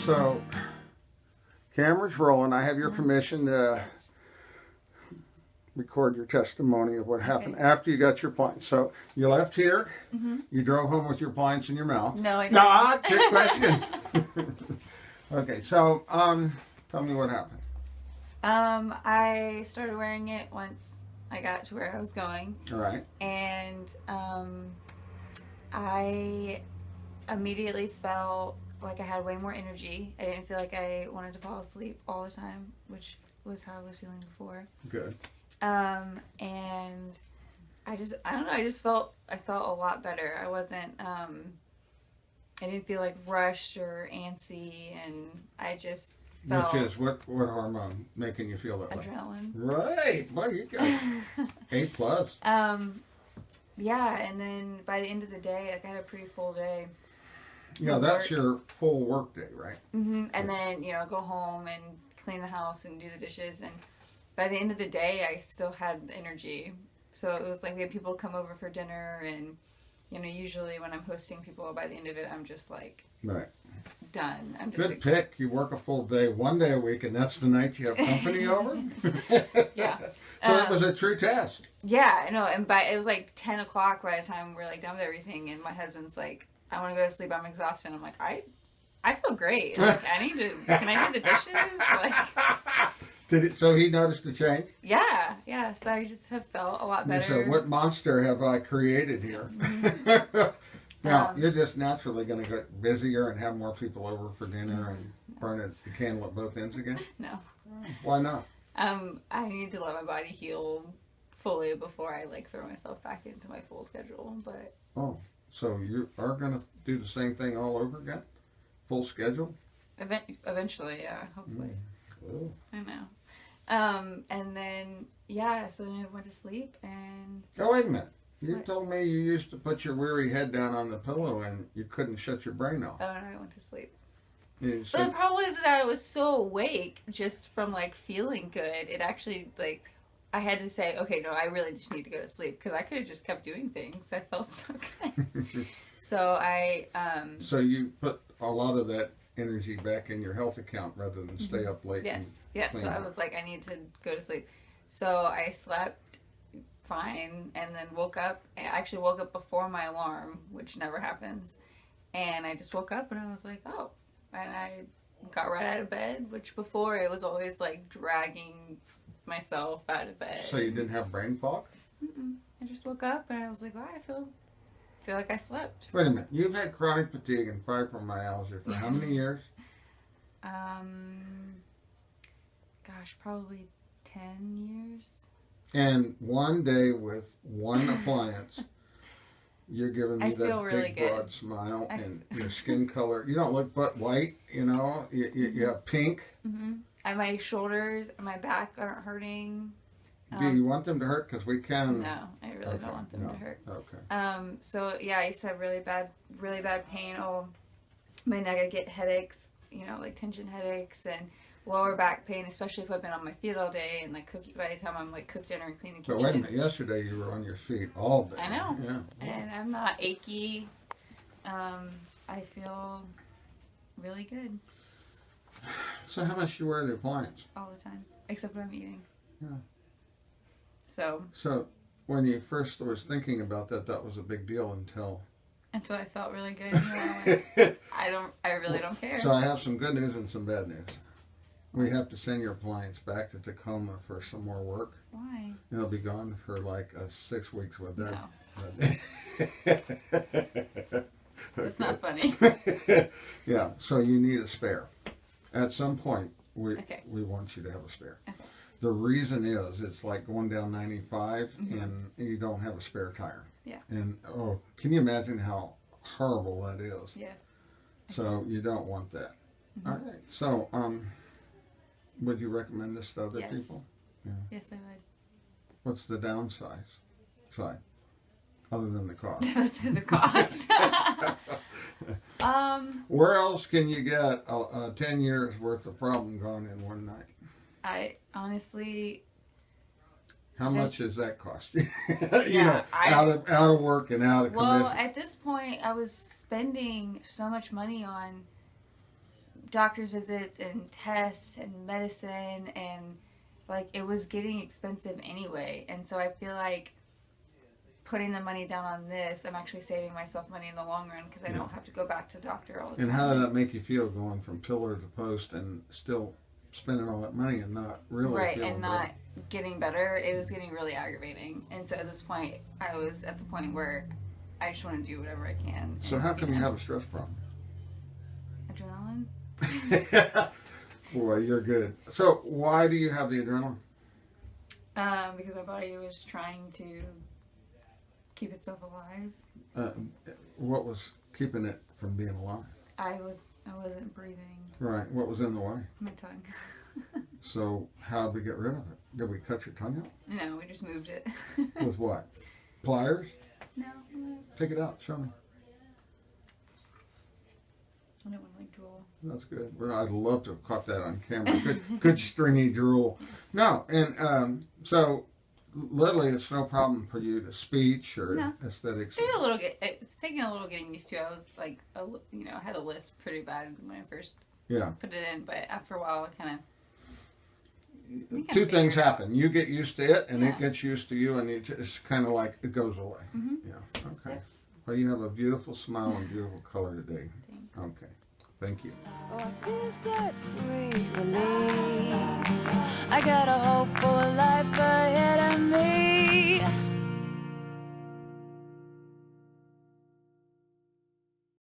So, camera's rolling. I have your permission to record your testimony of what happened after you got your appliance. So, you left here. You drove home with your appliance in your mouth. No, I didn't. No, trick question. Okay, so, tell me what happened. I started wearing it once I got to where I was going. All right. And I immediately felt like I had way more energy. I didn't feel like I wanted to fall asleep all the time, which was how I was feeling before. Good. And I don't know, I felt a lot better. I wasn't, I didn't feel like rushed or antsy, and I just felt... Which is, what hormone making you feel that way? Adrenaline. Right. Well, you got A+. Yeah, and then by the end of the day, like, I had a pretty full day. Yeah, that's your full work day, right? And then, go home and clean the house and do the dishes. And by the end of the day, I still had energy. So it was like we had people come over for dinner. And, usually when I'm hosting people, by the end of it, I'm just like done. I'm just good pick. You work a full day, one day a week, and that's the night you have company over? Yeah. So it was a true test. Yeah, I know. And it was like 10 o'clock by the time we're like done with everything. And my husband's like, I want to go to sleep. I'm exhausted. I'm like, I feel great. Like, can I do the dishes? Like, So he noticed the change? Yeah. So I just have felt a lot better. So what monster have I created here? Now, you're just naturally going to get busier and have more people over for dinner and burn the candle at both ends again? No. Why not? I need to let my body heal fully before I throw myself back into my full schedule. But so you are going to do the same thing all over again? Full schedule? Eventually, yeah, hopefully. Oh. I know. And then, so then I went to sleep and... Oh, wait a minute. You told me you used to put your weary head down on the pillow and you couldn't shut your brain off. Oh, no, I went to sleep. But the problem is that I was so awake just from feeling good. It actually I had to say, okay, no, I really just need to go to sleep because I could have just kept doing things. I felt so good. So So you put a lot of that energy back in your health account rather than stay up late. Yes. So I was like, I need to go to sleep. So I slept fine and then woke up. I actually woke up before my alarm, which never happens. And I just woke up and I was like, oh. And I got right out of bed, which before it was always dragging myself out of bed. So you didn't have brain fog? I just woke up and I was like, wow, I feel like I slept. Wait a minute. You've had chronic fatigue and fibromyalgia for how many years? Probably 10 years. And one day with one appliance, you're giving me that really big broad smile and your skin color. You don't look but white, you have pink. And my shoulders and my back aren't hurting. Do you want them to hurt? Because we can. No, I really don't want them to hurt. Okay. So yeah, I used to have really bad pain. Oh, my neck, I get headaches, tension headaches and lower back pain, especially if I've been on my feet all day and cooking. By the time I'm cook dinner and clean the kitchen. So wait a minute. Yesterday you were on your feet all day. I know. Yeah. And I'm not achy. I feel really good. So how much do you wear the appliance? All the time, except when I'm eating. Yeah. So when you first was thinking about that was a big deal until I felt really good. I really don't care. So I have some good news and some bad news. We have to send your appliance back to Tacoma for some more work. Why? It'll be gone for 6 weeks with that. No. That's not funny. Yeah, so you need a spare. At some point, we want you to have a spare. Okay. The reason is it's like going down 95 and you don't have a spare tire. Yeah. And can you imagine how horrible that is? Yes. So you don't want that. All right. So would you recommend this to other people? Yeah. Yes, I would. What's the downside? Other than the cost. Other than the cost. Where else can you get 10 years worth of problem gone in one night? I honestly... How much does that cost you? Out of work and out of commission. Well, at this point, I was spending so much money on doctor's visits and tests and medicine, and like it was getting expensive anyway. And so I feel like putting the money down on this, I'm actually saving myself money in the long run because I don't have to go back to the doctor all the time. And how did that make you feel going from pillar to post and still spending all that money and not really right, feeling and not getting better? It was getting really aggravating. And so at this point, I was at the point where I just want to do whatever I can. So how come you have a stress problem? Adrenaline? Boy, you're good. So why do you have the adrenaline? Because my body was trying to keep itself alive. What was keeping it from being alive? I wasn't breathing. Right. What was in the way? My tongue. So how did we get rid of it? Did we cut your tongue out? No, we just moved it. With what? Pliers? No. Take it out. Show me. I don't want to like drool. That's good. Well, I'd love to have caught that on camera. Good stringy drool. No, and so literally, it's no problem for you to speech or aesthetics. It's taking a little getting used to. I was like, I had a lisp pretty bad when I first put it in, but after a while, I kind of. Two things happen. You get used to it, and it gets used to you, and it's kind of like it goes away. Mm-hmm. Yeah. Okay. Yep. Well, you have a beautiful smile and beautiful color today. Thanks. Okay. Thank you. Oh, this is sweet relief. I got a hopeful life ahead.